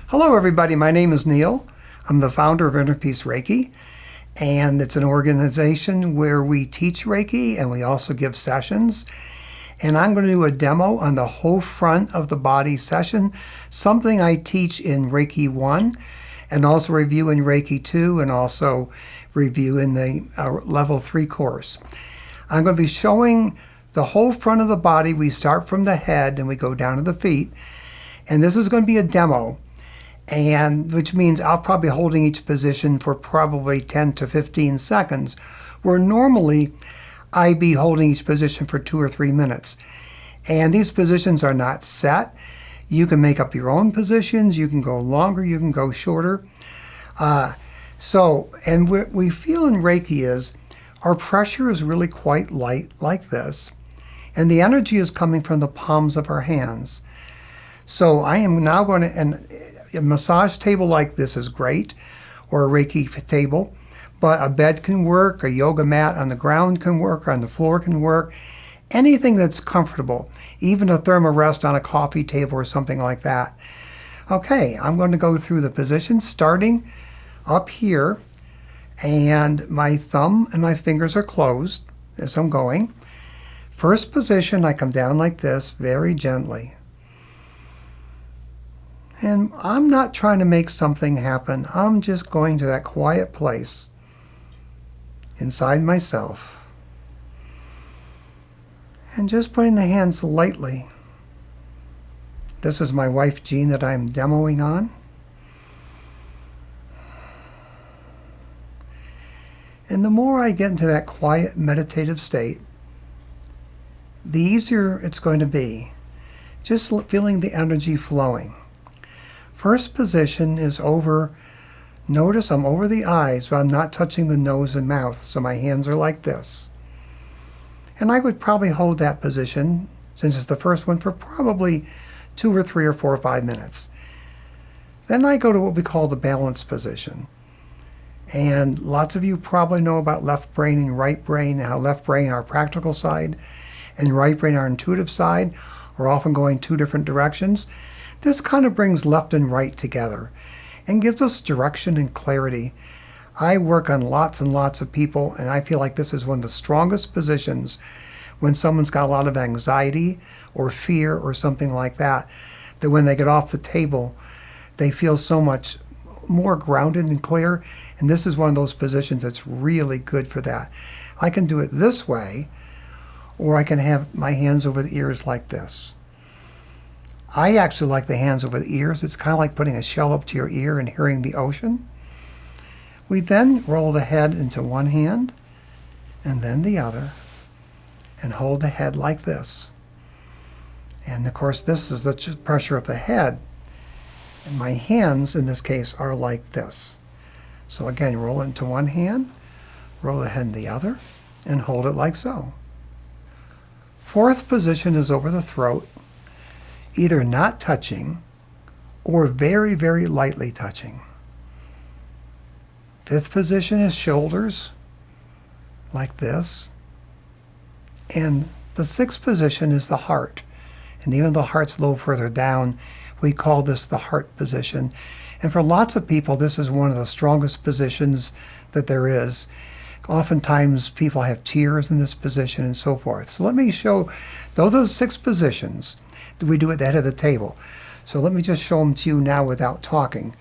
Hello everybody, my name is Neil. I'm the founder of Inner Peace Reiki, and it's an organization where we teach Reiki and we also give sessions. And I'm going to do a demo on the whole front of the body session, something I teach in Reiki 1 and also review in Reiki 2 and also review in the level 3 course. I'm going to be showing the whole front of the body. We start from the head and we go down to the feet. And this is going to be a demo, and which means I'll probably be holding each position for probably 10 to 15 seconds, where normally I'd be holding each position for 2 or 3 minutes. And these positions are not set. You can make up your own positions. You can go longer. You can go shorter. And what we feel in Reiki is our pressure is really quite light like this. And the energy is coming from the palms of our hands. So I am now going to, and a massage table like this is great, or a Reiki table, but a bed can work, a yoga mat on the ground can work, on the floor can work, anything that's comfortable, even a thermarest on a coffee table or something like that. Okay, I'm going to go through the positions starting up here, and my thumb and my fingers are closed as I'm going. First position, I come down like this, very gently. And I'm not trying to make something happen. I'm just going to that quiet place inside myself. And just putting the hands lightly. This is my wife, Jean, that I'm demoing on. And the more I get into that quiet meditative state, the easier it's going to be. Just feeling the energy flowing. First position is over. Notice I'm over the eyes, but I'm not touching the nose and mouth, so my hands are like this. And I would probably hold that position, since it's the first one, for probably 2 or 3 or 4 or 5 minutes. Then I go to what we call the balance position. And lots of you probably know about left brain and right brain, how left brain, our practical side, and right brain, our intuitive side, are often going 2 different directions. This kind of brings left and right together and gives us direction and clarity. I work on lots and lots of people, and I feel like this is one of the strongest positions when someone's got a lot of anxiety or fear or something like that, that when they get off the table, they feel so much more grounded and clear. And this is one of those positions that's really good for that. I can do it this way, or I can have my hands over the ears like this. I actually like the hands over the ears. It's kind of like putting a shell up to your ear and hearing the ocean. We then roll the head into one hand and then the other and hold the head like this. And of course, this is the pressure of the head. And my hands, in this case, are like this. So again, roll it into one hand, roll the head in the other, and hold it like so. Fourth position is over the throat, either not touching or very, very lightly touching. Fifth position is shoulders, like this. And the sixth position is the heart. And even though the heart's a little further down, we call this the heart position. And for lots of people, this is one of the strongest positions that there is. Oftentimes, people have tears in this position and so forth. So let me show, those are the 6 positions that we do at the head of the table. So let me just show them to you now without talking.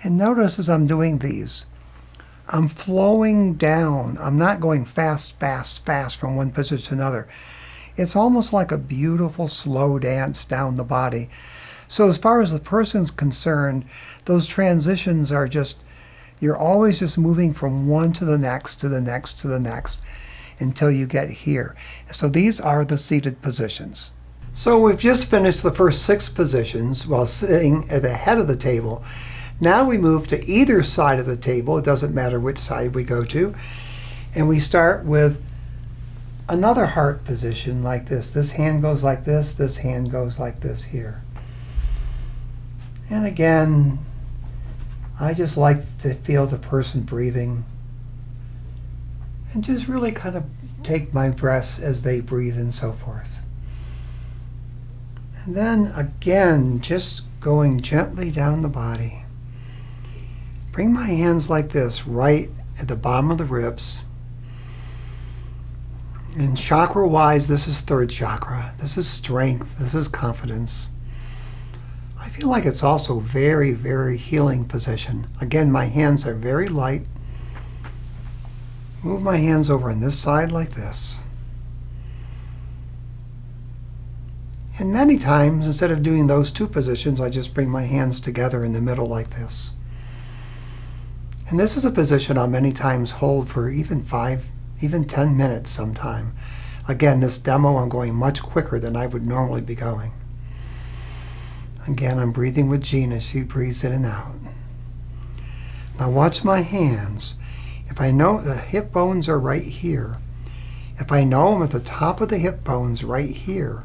And notice as I'm doing these, I'm flowing down. I'm not going fast, fast, fast from one position to another. It's almost like a beautiful slow dance down the body. So as far as the person's concerned, those transitions are just, you're always just moving from one to the next, to the next, to the next, until you get here. So these are the seated positions. So we've just finished the first 6 positions while sitting at the head of the table. Now we move to either side of the table. It doesn't matter which side we go to. And we start with another heart position like this. This hand goes like this hand goes like this here. And again, I just like to feel the person breathing and just really kind of take my breaths as they breathe and so forth. And then again, just going gently down the body. Bring my hands like this, right at the bottom of the ribs. And chakra-wise, this is third chakra. This is strength. This is confidence. I feel like it's also very, very healing position. Again, my hands are very light. Move my hands over on this side like this. And many times, instead of doing those two positions, I just bring my hands together in the middle like this. And this is a position I'll many times hold for even 10 minutes sometime. Again, this demo I'm going much quicker than I would normally be going. Again, I'm breathing with Jean as she breathes in and out. Now watch my hands. If I know the hip bones are right here, if I know I'm at the top of the hip bones right here,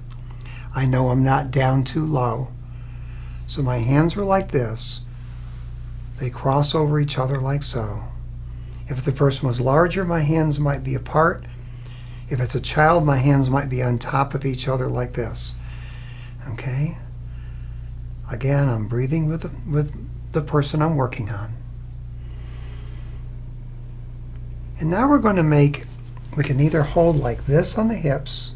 I know I'm not down too low. So my hands are like this. They cross over each other like so. If the person was larger, my hands might be apart. If it's a child, my hands might be on top of each other like this. Okay? Again, I'm breathing with the person I'm working on. And now we're going to we can either hold like this on the hips,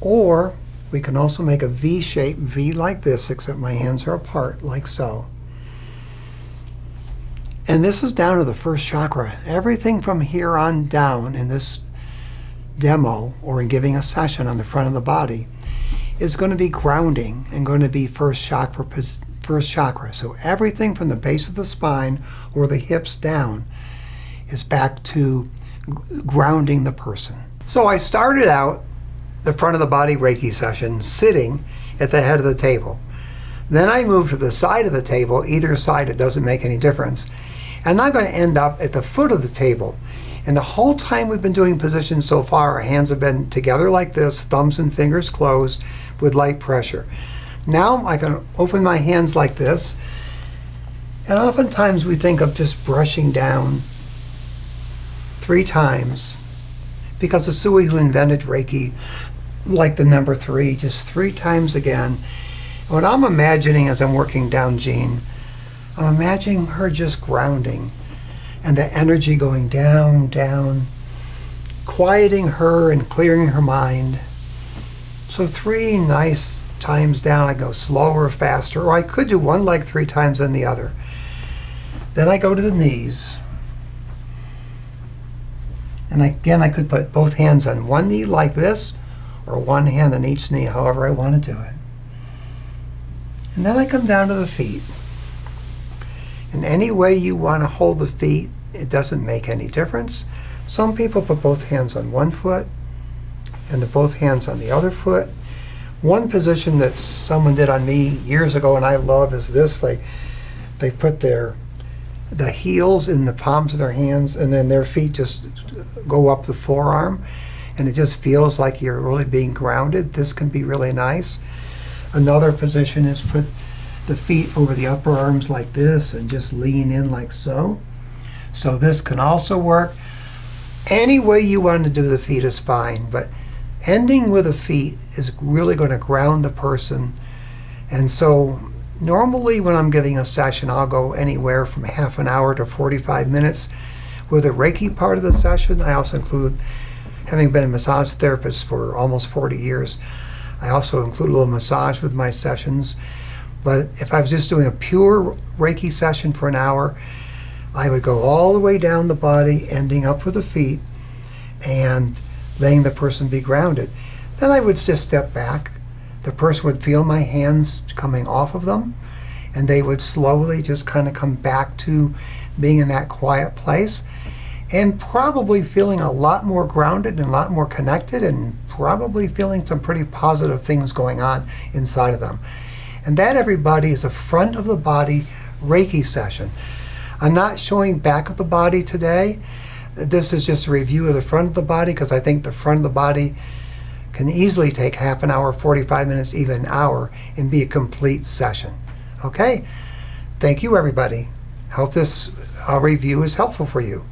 or we can also make a V shape, V like this, except my hands are apart, like so. And this is down to the first chakra. Everything from here on down in this demo, or in giving a session on the front of the body, is going to be grounding and going to be first chakra. So everything from the base of the spine or the hips down is back to grounding the person. So I started out the front of the body Reiki session sitting at the head of the table. Then I moved to the side of the table, either side, it doesn't make any difference. And I'm going to end up at the foot of the table. And the whole time we've been doing positions so far, our hands have been together like this, thumbs and fingers closed with light pressure. Now I can open my hands like this. And oftentimes we think of just brushing down 3 times, because the Sui who invented Reiki liked the number 3, just 3 times again. What I'm imagining as I'm working down Jean, I'm imagining her just grounding and the energy going down, down, quieting her and clearing her mind. So 3 nice times down. I go slower, faster, or I could do one leg 3 times than the other. Then I go to the knees. And again, I could put both hands on one knee like this, or one hand on each knee, however I want to do it. And then I come down to the feet. And any way you want to hold the feet, it doesn't make any difference. Some people put both hands on one foot and both hands on the other foot. One position that someone did on me years ago and I love is this. They put the heels in the palms of their hands, and then their feet just go up the forearm, and it just feels like you're really being grounded. This can be really nice. Another position is put the feet over the upper arms like this and just lean in like so. So this can also work. Any way you want to do the feet is fine, but ending with the feet is really going to ground the person. And so normally when I'm giving a session, I'll go anywhere from half an hour to 45 minutes. With the Reiki part of the session, I also include, having been a massage therapist for almost 40 years, I also include a little massage with my sessions. But if I was just doing a pure Reiki session for an hour, I would go all the way down the body, ending up with the feet, and letting the person be grounded. Then I would just step back. The person would feel my hands coming off of them, and they would slowly just kind of come back to being in that quiet place, and probably feeling a lot more grounded and a lot more connected, and probably feeling some pretty positive things going on inside of them. And that, everybody, is a front of the body Reiki session. I'm not showing back of the body today. This is just a review of the front of the body, because I think the front of the body can easily take half an hour, 45 minutes, even an hour, and be a complete session. Okay? Thank you, everybody. Hope this review is helpful for you.